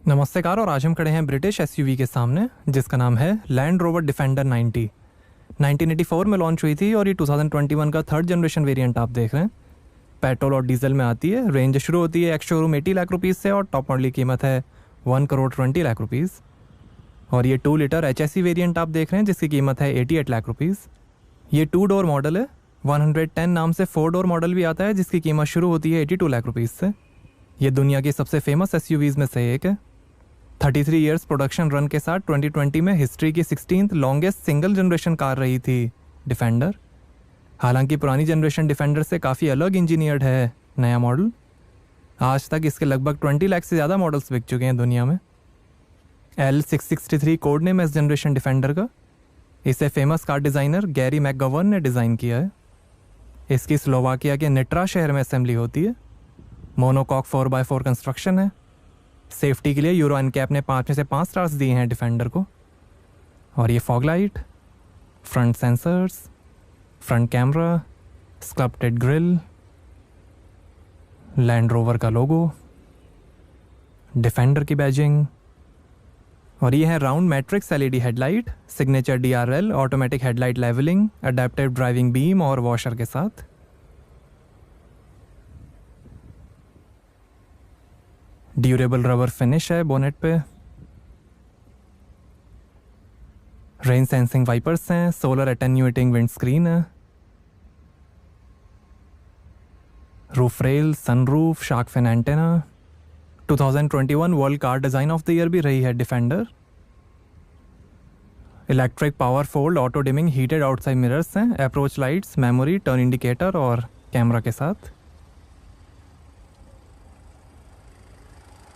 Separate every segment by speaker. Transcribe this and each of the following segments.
Speaker 1: नमस्कार। और आज हम खड़े हैं ब्रिटिश एसयूवी के सामने जिसका नाम है लैंड रोवर डिफेंडर 90। 1984 में लॉन्च हुई थी और ये 2021 का थर्ड जनरेशन वेरिएंट आप देख रहे हैं। पेट्रोल और डीजल में आती है। रेंज शुरू होती है एक्स शोरूम 80 लाख रुपीज़ से और टॉप मॉडल की कीमत है 1,20,00,000 रुपीज़। और ये 2 लीटर HSE वेरिएंट आप देख रहे हैं जिसकी कीमत है 88 लाख रुपीज़। ये 2 डोर मॉडल है। 110 नाम से 4 डोर मॉडल भी आता है जिसकी कीमत शुरू होती है 82 लाख रुपीज़ से। ये दुनिया की सबसे फेमस एसयूवीज़ में से एक है। 33 इयर्स प्रोडक्शन रन के साथ 2020 में हिस्ट्री की 16th longest single generation car रही थी डिफेंडर। हालांकि पुरानी जनरेशन डिफेंडर से काफ़ी अलग इंजीनियर्ड है नया मॉडल। आज तक इसके लगभग 20 लाख से ज़्यादा मॉडल्स बिक चुके हैं दुनिया में। L663 कोड नेम है इस जनरेशन डिफेंडर का। इसे famous car designer Gary McGovern ने डिज़ाइन किया है। इसकी स्लोवाकिया के निट्रा शहर में असेंबली होती है। मोनोकॉक 4x4 कंस्ट्रक्शन है। सेफ्टी के लिए यूरो एनकैप ने 5 में से 5 स्टार्स दिए हैं डिफेंडर को। और ये fog light, front sensors, front camera, sculpted grille, Land Rover का लोगो, डिफेंडर की बैजिंग। और ये है round matrix LED headlight, signature DRL, automatic headlight levelling, adaptive driving beam और वॉशर के साथ। ड्यूरेबल रबर फिनिश है बोनेट पे। रेन सेंसिंग वाइपर्स हैं। सोलर एटेन्यूएटिंग विंड स्क्रीन है। Roof rail, sunroof, shark fin antenna. 2021 world car design of the year भी रही है defender. Electric power fold auto dimming heated outside mirrors हैं। Approach lights, memory, turn indicator और camera के साथ।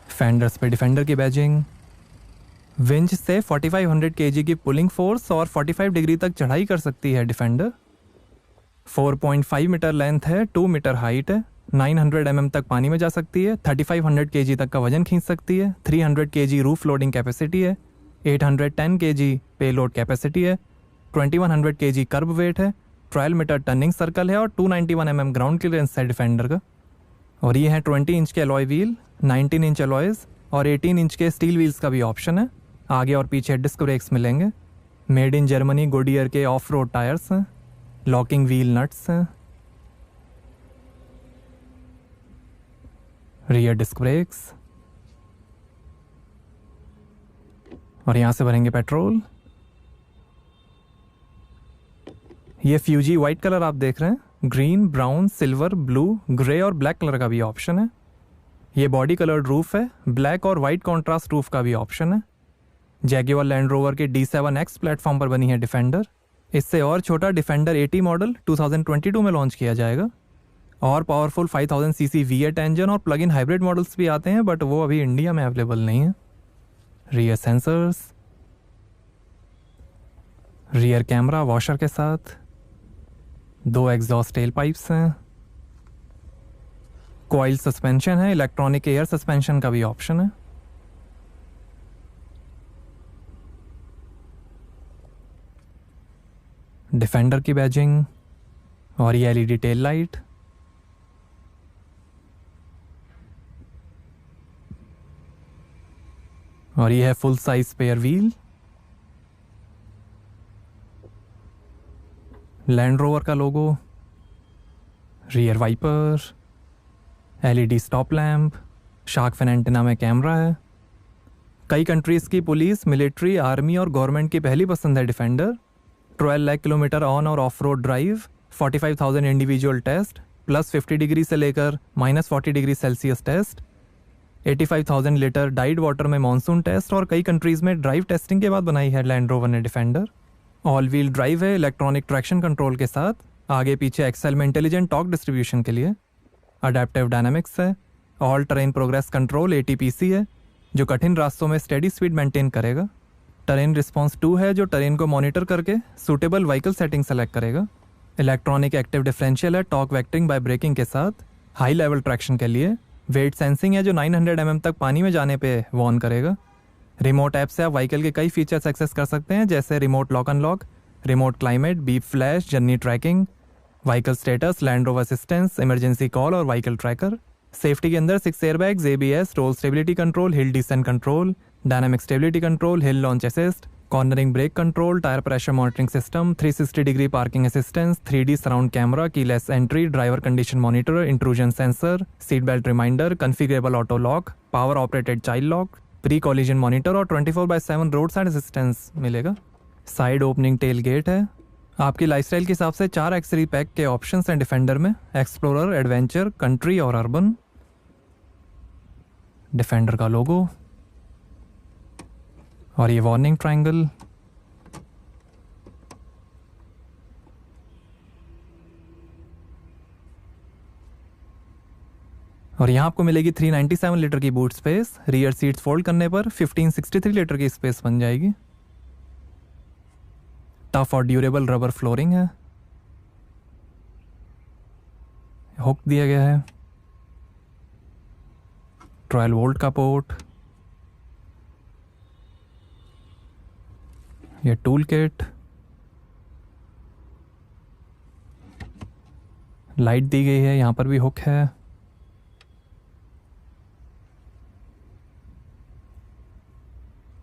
Speaker 1: Fenders पे defender की बैजिंग। विंच से 4500 kg की पुलिंग फोर्स और 45 डिग्री तक चढ़ाई कर सकती है डिफेंडर। 4.5 मीटर लेंथ है, 2 मीटर हाइट है। 900 mm तक पानी में जा सकती है। 3500 kg तक का वजन खींच सकती है। 300 kg रूफ लोडिंग कैपेसिटी है। 810 kg पे लोड कैपेसिटी है। 2100 kg कर्ब वेट है। 12 मीटर टर्निंग सर्कल है और 291 mm ग्राउंड क्लियरेंस है डिफेंडर का। और ये है 20 इंच के अलॉय व्हील, 19 इंच अलॉयज़ और 18 इंच के स्टील व्हील्स का भी ऑप्शन है। आगे और पीछे डिस्क ब्रेक्स मिलेंगे। मेड इन जर्मनी गुडियर के ऑफ रोड टायर्स हैं। लॉकिंग व्हील नट्स हैं। Rear disc brakes. और यहाँ से भरेंगे पेट्रोल। ये फ्यूजी वाइट कलर आप देख रहे हैं। Green, brown, silver, blue, grey और ब्लैक कलर का भी ऑप्शन है। ये बॉडी कलर्ड रूफ है। ब्लैक और वाइट कॉन्ट्रास्ट रूफ का भी ऑप्शन है। जैगुआर लैंड रोवर के D7X प्लेटफॉर्म पर बनी है डिफेंडर। इससे और छोटा डिफेंडर 80 मॉडल 2022 में लॉन्च किया जाएगा। और पावरफुल 5000 cc V8 इंजन और प्लग इन हाइब्रिड मॉडल्स भी आते हैं बट वो अभी इंडिया में अवेलेबल नहीं है। Rear sensors, rear camera washer के साथ, 2 एग्जॉस्ट टेल पाइप्स हैं। कॉइल सस्पेंशन है। इलेक्ट्रॉनिक एयर सस्पेंशन का भी ऑप्शन है। डिफेंडर की बैजिंग और ये LED टेल लाइट। और ये है full size spare wheel. Land Rover का logo, rear wiper, LED stop lamp, shark fin antenna में कैमरा है। कई कंट्रीज़ की पुलिस, मिलिट्री, आर्मी और गवर्नमेंट की पहली पसंद है डिफेंडर। 12 लाख किलोमीटर ऑन और off road drive, 45,000 individual test, +50 degree से लेकर -40 degree Celsius test, 85,000 litre dyed water में मानसून टेस्ट और कई कंट्रीज़ में ड्राइव टेस्टिंग के बाद बनाई है लैंड रोवर ने डिफेंडर। ऑल व्हील ड्राइव है इलेक्ट्रॉनिक ट्रैक्शन कंट्रोल के साथ। आगे पीछे एक्सेल में इंटेलिजेंट टॉर्क डिस्ट्रीब्यूशन के लिए। अडेप्टिव डायनामिक्स है। All terrain progress control ATPC है जो कठिन रास्तों में स्टेडी स्पीड मेंटेन करेगा। टेरेन रिस्पॉन्स 2 है जो टेरेन को मॉनिटर करके सूटेबल व्हीकल सेटिंग सेलेक्ट करेगा। इलेक्ट्रॉनिक एक्टिव डिफरेंशियल है टॉर्क वेक्टरिंग बाय ब्रेकिंग के साथ। हाई लेवल ट्रैक्शन के लिए वेट सेंसिंग है जो 900 mm तक पानी में जाने पे वार्न करेगा। रिमोट ऐप से आप व्हीकल के कई फीचर्स एक्सेस कर सकते हैं जैसे remote lock unlock, remote climate, beep flash, journey tracking, vehicle status, Land Rover assistance, emergency call और व्हीकल ट्रैकर। सेफ्टी के अंदर 6 airbags, ABS, roll stability control, hill descent control, dynamic stability control, hill launch assist, cornering brake control, tyre pressure monitoring system, 360 degree parking assistance, 3D surround camera, keyless entry, driver condition monitor, intrusion sensor, seat belt reminder, configurable auto lock, power operated child lock, pre collision monitor और 24/7 road side assistance मिलेगा। Side opening tell gate है। आपकी lifestyle के हिसाब से 4 एक्सरी pack के options हैं defender में, एक्सप्लोरर, एडवेंचर, कंट्री और अर्बन। डिफेंडर का लोगो और ये वार्निंग ट्रायंगल। और यहाँ आपको मिलेगी 397 लीटर की boot space. Rear seats fold करने पर 1563 लीटर की स्पेस बन जाएगी। टफ और ड्यूरेबल रबर फ्लोरिंग है। हुक दिया गया है। 12 वोल्ट का पोर्ट। ये टूल किट, लाइट दी गई है, यहाँ पर भी हुक है।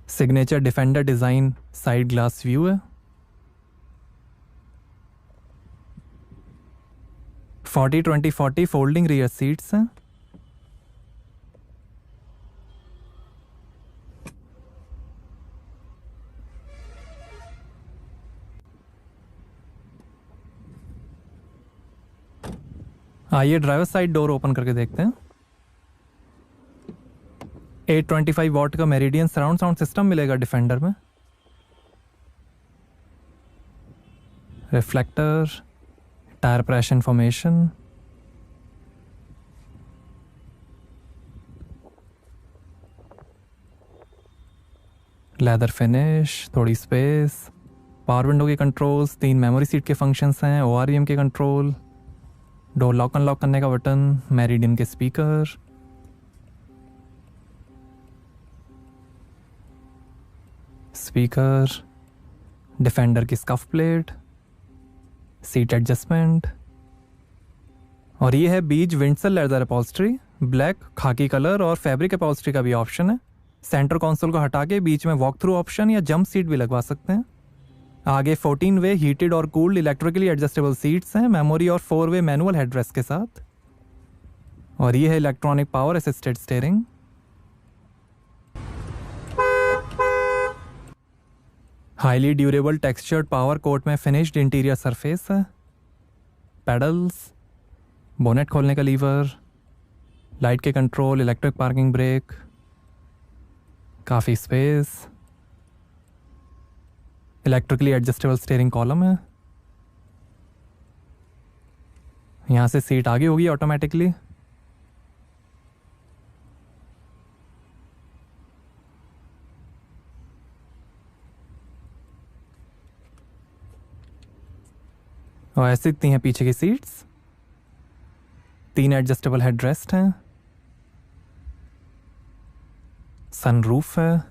Speaker 1: Signature defender design side glass view है। 40-20-40 फोल्डिंग रियर सीट्स हैं। आइए ड्राइवर साइड डोर ओपन करके देखते हैं। 825 वॉट का मेरिडियन सराउंड साउंड सिस्टम मिलेगा डिफेंडर में। Reflector, tyre pressure information, leather finish, थोड़ी स्पेस, पावर विंडो के कंट्रोल्स, 3 मेमोरी सीट के फंक्शंस हैं, ORVM के कंट्रोल, डोर लॉक अनलॉक करने का बटन, मेरिडियन के स्पीकर, डिफेंडर की स्कफ प्लेट, सीट एडजस्टमेंट। और ये है बीज विंडसल लेदर अपॉल्स्ट्री, ब्लैक, खाकी कलर और फैब्रिक अपॉल्स्ट्री का भी ऑप्शन है। सेंटर कंसोल को हटा के बीच में वॉक थ्रू ऑप्शन या जंप सीट भी लगवा सकते हैं। आगे 14 वे हीटेड और कूल्ड इलेक्ट्रिकली एडजस्टेबल सीट्स हैं, मेमोरी और 4 वे मैनुअल हेडरेस्ट के साथ। और ये है electronic power assisted steering. Highly durable textured power coat में फिनिश्ड इंटीरियर सरफेस है। पेडल्स, बोनेट खोलने का लीवर, लाइट के कंट्रोल, इलेक्ट्रिक पार्किंग ब्रेक, काफ़ी space, electrically adjustable steering column है। यहाँ से सीट आगे होगी ऑटोमेटिकली। और ऐसे दिखती हैं पीछे की सीट्स। 3 एडजस्टेबल हेडरेस्ट हैं, सनरूफ है,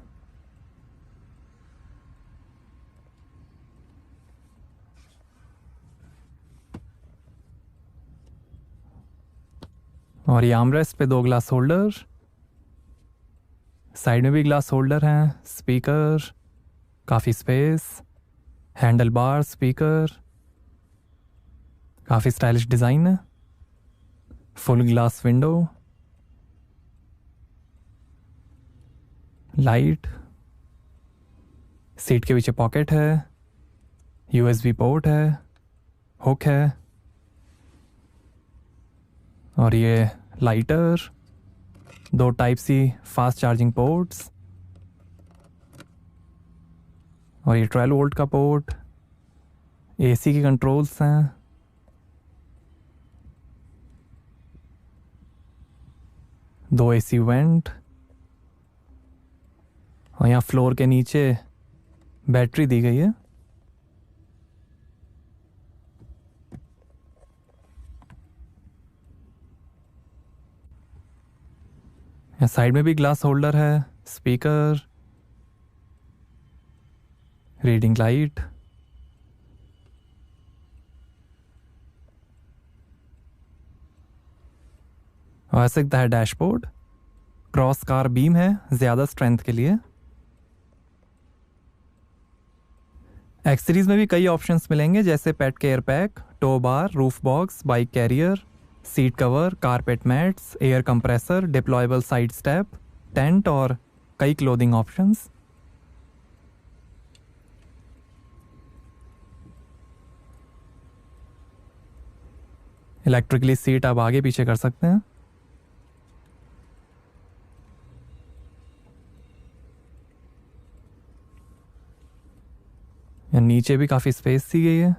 Speaker 1: और ये आर्मरेस्ट पे 2 ग्लास होल्डर, साइड में भी ग्लास होल्डर हैं, स्पीकर, काफ़ी स्पेस, हैंडल बार, स्पीकर, काफ़ी स्टाइलिश डिज़ाइन है, full glass window, light, seat के पीछे पॉकेट है, USB पोर्ट है, हुक है, और ये lighter, 2 type C fast charging ports, और ये 12 वोल्ट का पोर्ट, AC के कंट्रोल्स हैं, दो AC वेंट, और यहाँ फ्लोर के नीचे बैटरी दी गई है। यहाँ साइड में भी ग्लास होल्डर है, स्पीकर, रीडिंग लाइट, वैसे है डैशबोर्ड, क्रॉस कार बीम है ज़्यादा स्ट्रेंथ के लिए। एक्स सीरीज़ में भी कई ऑप्शंस मिलेंगे जैसे pet care pack, tow bar, roof box, bike carrier, seat cover, carpet mats, air compressor, deployable side step, tent और कई क्लोथिंग ऑप्शंस। इलेक्ट्रिकली सीट आप आगे पीछे कर सकते हैं। या नीचे भी काफ़ी स्पेस दी गई है।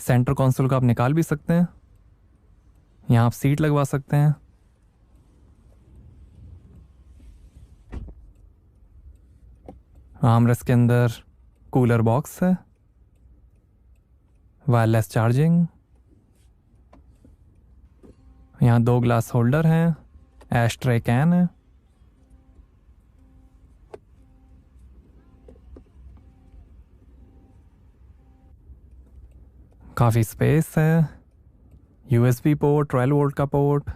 Speaker 1: सेंटर कंसोल को आप निकाल भी सकते हैं, यहाँ आप सीट लगवा सकते हैं। आर्मरेस्ट के अंदर कूलर बॉक्स है, वायरलेस चार्जिंग, यहाँ 2 ग्लास होल्डर हैं, एश ट्रे कैन है। काफ़ी स्पेस है, USB पोर्ट, 12 वोल्ट का पोर्ट।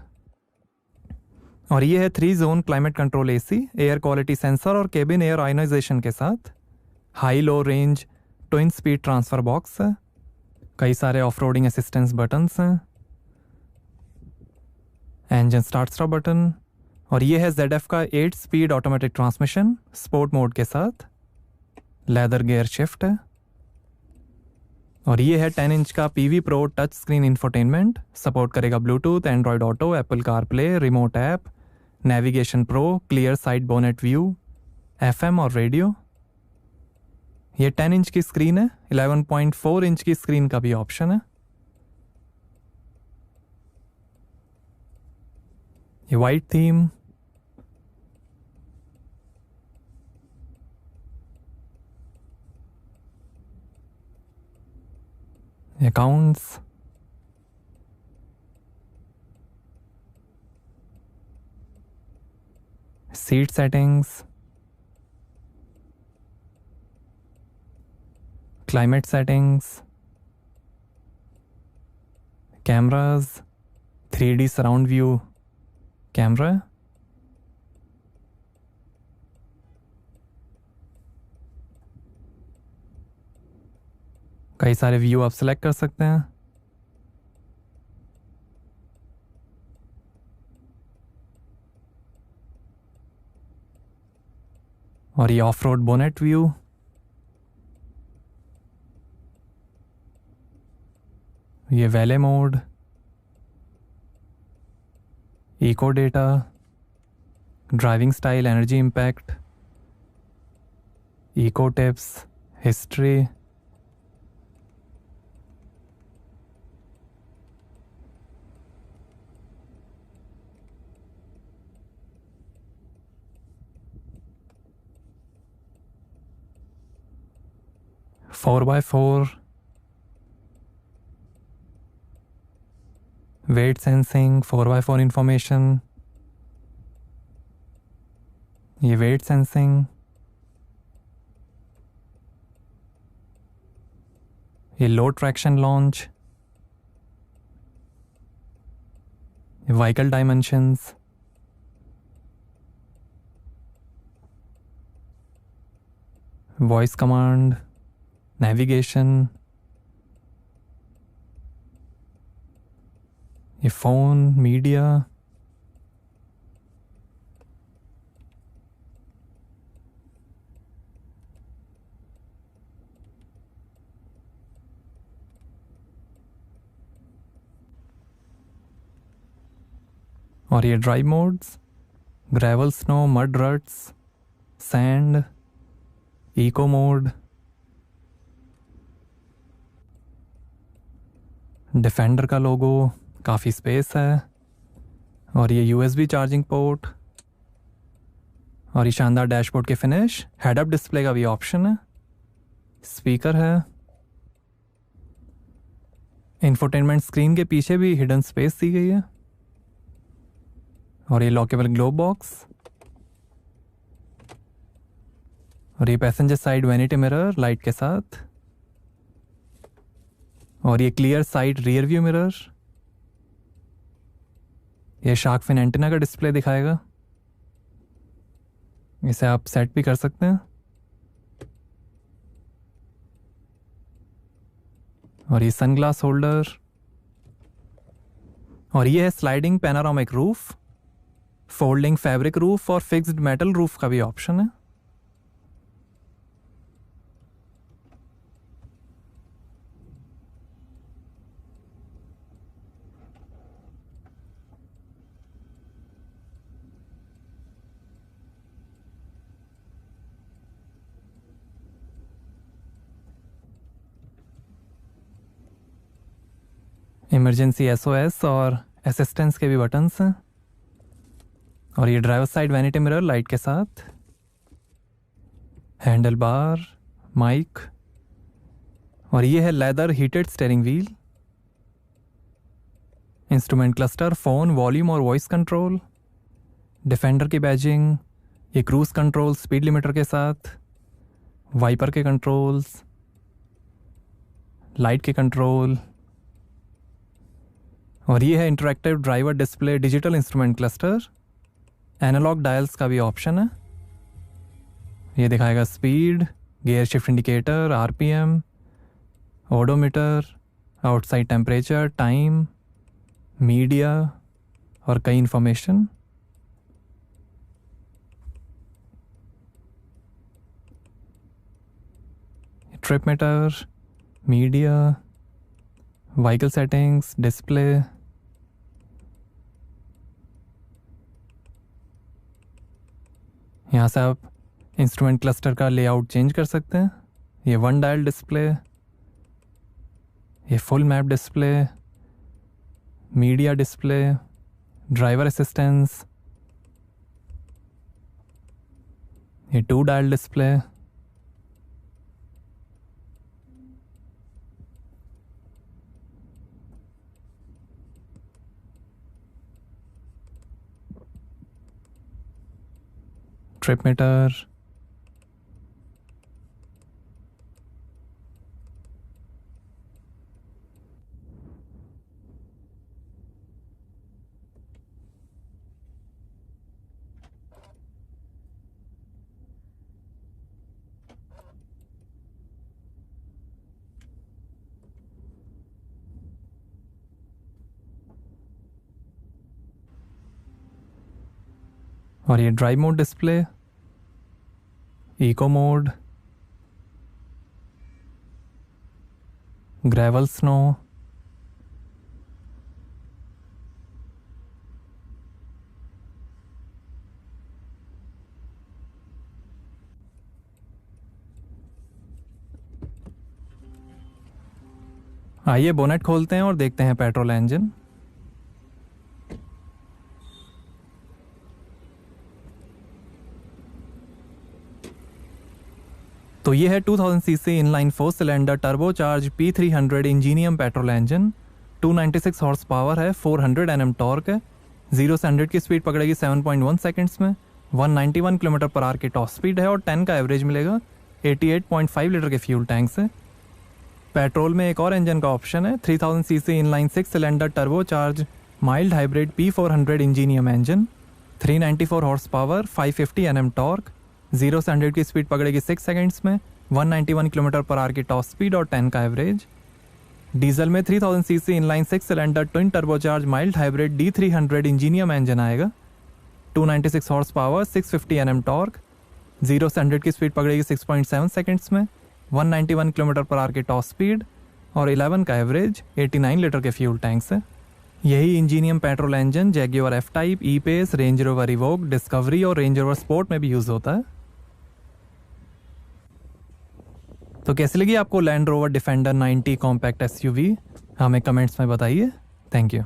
Speaker 1: और ये है 3 zone climate control AC, air quality sensor और केबिन एयर आयोनाइजेशन के साथ। High low range twin speed transfer box है, कई सारे ऑफ रोडिंग असिस्टेंस बटन्स हैं, इंजन स्टार्ट स्टॉप बटन। और ये है ZF का 8 speed automatic transmission sport mode के साथ, लेदर गियर शिफ्ट है। और ये है 10 इंच का PV Pro touch screen infotainment, support करेगा Bluetooth, Android auto, Apple CarPlay, remote app, navigation pro, clear side bonnet view, FM और रेडियो। ये 10 इंच की स्क्रीन है, 11.4 इंच की स्क्रीन का भी ऑप्शन है। ये white theme, accounts, seat settings, climate settings, cameras, 3D surround view camera, कई सारे व्यू आप सेलेक्ट कर सकते हैं। और ये ऑफ रोड बोनेट व्यू, ये valet mode, eco data, driving style, energy impact, eco tips, history. Four by four, weight sensing, 4x4 information, ये वेट सेंसिंग, ये low traction launch, vehicle dimensions, voice command, navigation, ये phone, media, और ये drive modes, gravel, snow, mud ruts, sand, eco mode, Defender का logo, काफ़ी space है। और ये USB चार्जिंग पोर्ट, और ये शानदार डैशबोर्ड के फिनिश, हेड अप डिस्प्ले का भी ऑप्शन है, स्पीकर है। इंफोटेनमेंट स्क्रीन के पीछे भी हिडन स्पेस दी गई है। और ये लॉकेबल ग्लोब बॉक्स, और ये passenger side vanity mirror light के साथ, और ये clear side rear view mirror, ये शार्क फिन एंटीना का डिस्प्ले दिखाएगा, इसे आप सेट भी कर सकते हैं। और ये सनग्लास होल्डर, और ये है sliding panoramic roof, folding fabric roof और फिक्स्ड मेटल रूफ का भी ऑप्शन है। इमरजेंसी एसओएस और असिस्टेंस के भी बटन्स हैं। और ये driver side vanity mirror light के साथ, हैंडल बार, माइक, और ये है leather heated steering wheel, instrument cluster, phone, volume और वॉइस कंट्रोल, डिफेंडर की बैजिंग, ये क्रूज कंट्रोल स्पीड लिमिटर के साथ, वाइपर के कंट्रोल्स, लाइट के कंट्रोल, और ये है interactive driver display digital instrument cluster, analogue dials का भी ऑप्शन है। ये दिखाएगा speed, gear shift indicator, RPM, odometer, outside temperature, time, media और कई information. Trip meter, media, vehicle settings, display, यहाँ से आप इंस्ट्रूमेंट क्लस्टर का लेआउट चेंज कर सकते हैं। ये वन डायल डिस्प्ले, ये full map display, media display, driver assistance, ये two dial display, trip meter, और ये drive mode display, eco mode, gravel snow, आइए बोनेट खोलते हैं और देखते हैं पेट्रोल इंजन। तो ये है 2000 CC inline 4 cylinder turbocharge P300 Ingenium petrol engine, 296 horse power है, 400 Nm टॉर्क है, 0 से 100 की स्पीड पकड़ेगी 7.1 सेकंड्स में, 191 किलोमीटर पर आवर की टॉप स्पीड है और 10 का एवरेज मिलेगा 88.5 लीटर के फ्यूल टैंक से। पेट्रोल में एक और इंजन का ऑप्शन है, 3000 CC inline 6 cylinder turbocharge mild hybrid P400 Ingenium engine, 394 horse power, 550 Nm torque, 0 से 100 की स्पीड पकड़ेगी 6 सेकंड्स में, 191 किलोमीटर पर आवर की टॉप स्पीड और 10 का एवरेज। डीजल में 3000 CC inline 6 cylinder twin turbocharge mild hybrid D300 Ingenium engine आएगा, 296 horse power, 650 Nm torque, 0 से 100 की स्पीड पकड़ेगी 6.7 सेकंड्स में, 191 किलोमीटर पर आवर की टॉप स्पीड और 11 का एवरेज, 89 लीटर के फ्यूल टैंक से। यही Ingenium petrol engine Jaguar F type, E pace, Range Rover Evoque, Discovery और रेंज रोवर स्पोर्ट में भी यूज होता है। तो कैसी लगी आपको Land Rover Defender 90 compact SUV? हमें कमेंट्स में बताइए। Thank you.